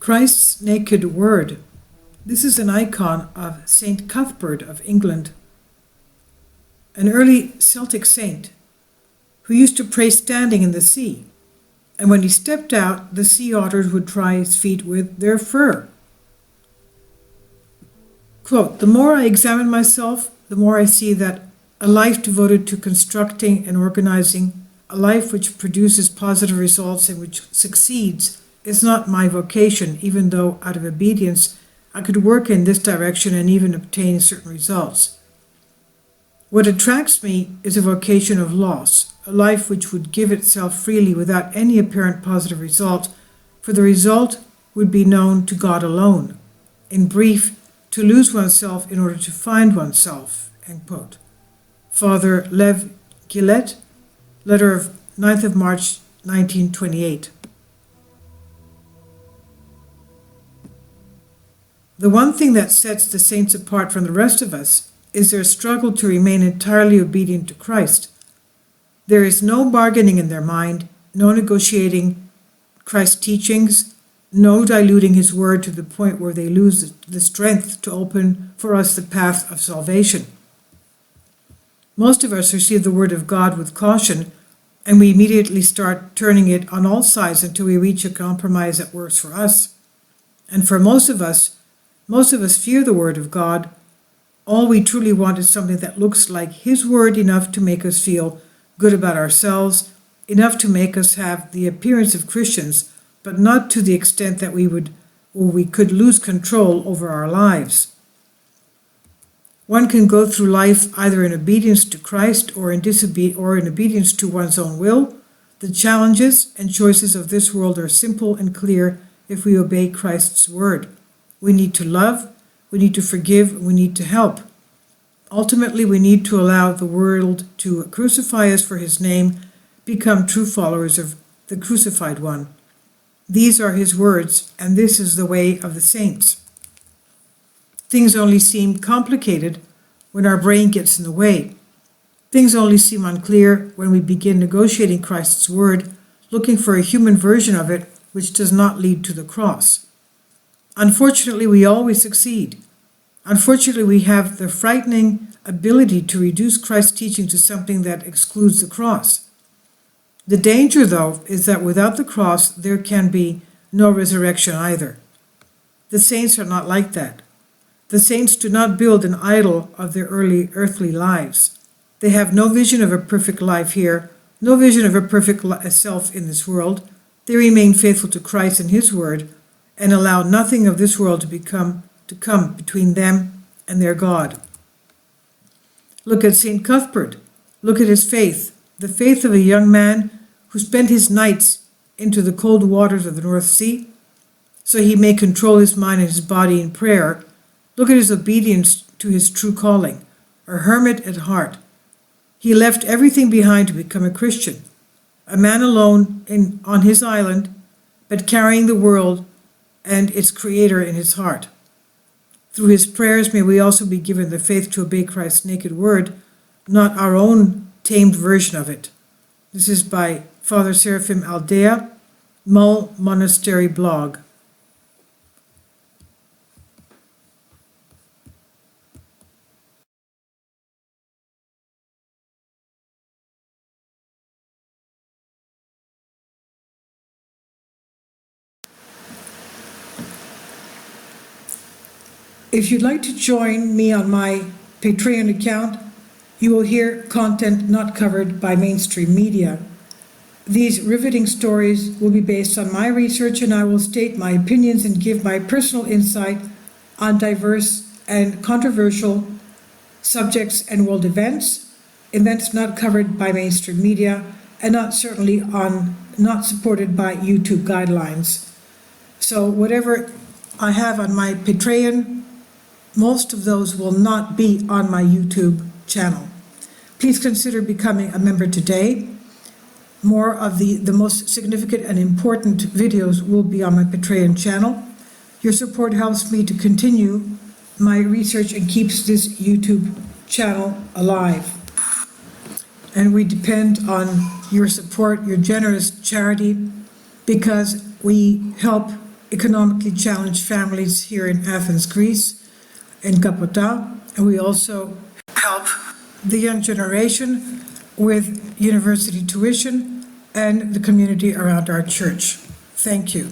Christ's naked word. This is an icon of St. Cuthbert of England, an early Celtic saint who used to pray standing in the sea, and when he stepped out, the sea otters would try his feet with their fur. Quote, "The more I examine myself, the more I see that a life devoted to constructing and organizing, a life which produces positive results and which succeeds, is not my vocation, even though out of obedience I could work in this direction and even obtain certain results. What attracts me is a vocation of loss, a life which would give itself freely without any apparent positive result, for the result would be known to God alone. In brief, to lose oneself in order to find oneself." End quote. Father Lev Golet, letter of 9th of March 1928. The one thing that sets the saints apart from the rest of us is their struggle to remain entirely obedient to Christ. There is no bargaining in their mind, no negotiating Christ's teachings, no diluting his word to the point where they lose the strength to open for us the path of salvation. Most of us receive the word of God with caution, and we immediately start turning it on all sides until we reach a compromise that works for us. And for most of us fear the word of God. All we truly want is something that looks like his word, enough to make us feel good about ourselves, enough to make us have the appearance of Christians, but not to the extent that we could lose control over our lives. One can go through life either in obedience to Christ or in obedience to one's own will. The challenges and choices of this world are simple and clear if we obey Christ's word. We need to love, we need to forgive, we need to help. Ultimately, we need to allow the world to crucify us for his name, become true followers of the crucified one. These are his words, and this is the way of the saints. Things only seem complicated when our brain gets in the way. Things only seem unclear when we begin negotiating Christ's word, looking for a human version of it which does not lead to the cross. Unfortunately, we always succeed. Unfortunately, we have the frightening ability to reduce Christ's teaching to something that excludes the cross. The danger, though, is that without the cross, there can be no resurrection either. The saints are not like that. The saints do not build an idol of their early earthly lives. They have no vision of a perfect life here, no vision of a perfect self in this world. They remain faithful to Christ and his word, and allow nothing of this world to come between them and their God. Look at St. Cuthbert. Look at his faith, the faith of a young man who spent his nights into the cold waters of the North Sea, so he may control his mind and his body in prayer. Look at his obedience to his true calling, a hermit at heart. He left everything behind to become a Christian, a man alone on his island, but carrying the world and its creator in his heart. Through his prayers, may we also be given the faith to obey Christ's naked word, not our own tamed version of it. This is by Father Seraphim Aldea, Mull Monastery blog. If you'd like to join me on my Patreon account, you will hear content not covered by mainstream media. These riveting stories will be based on my research, and I will state my opinions and give my personal insight on diverse and controversial subjects and world events not covered by mainstream media, and not supported by YouTube guidelines. So whatever I have on my Patreon, most of those will not be on my YouTube channel. Please consider becoming a member today. More of the most significant and important videos will be on my Patreon channel. Your support helps me to continue my research and keeps this YouTube channel alive. And we depend on your support, your generous charity, because we help economically challenged families here in Athens, Greece, in Kapota, and we also help the young generation with university tuition and the community around our church. Thank you.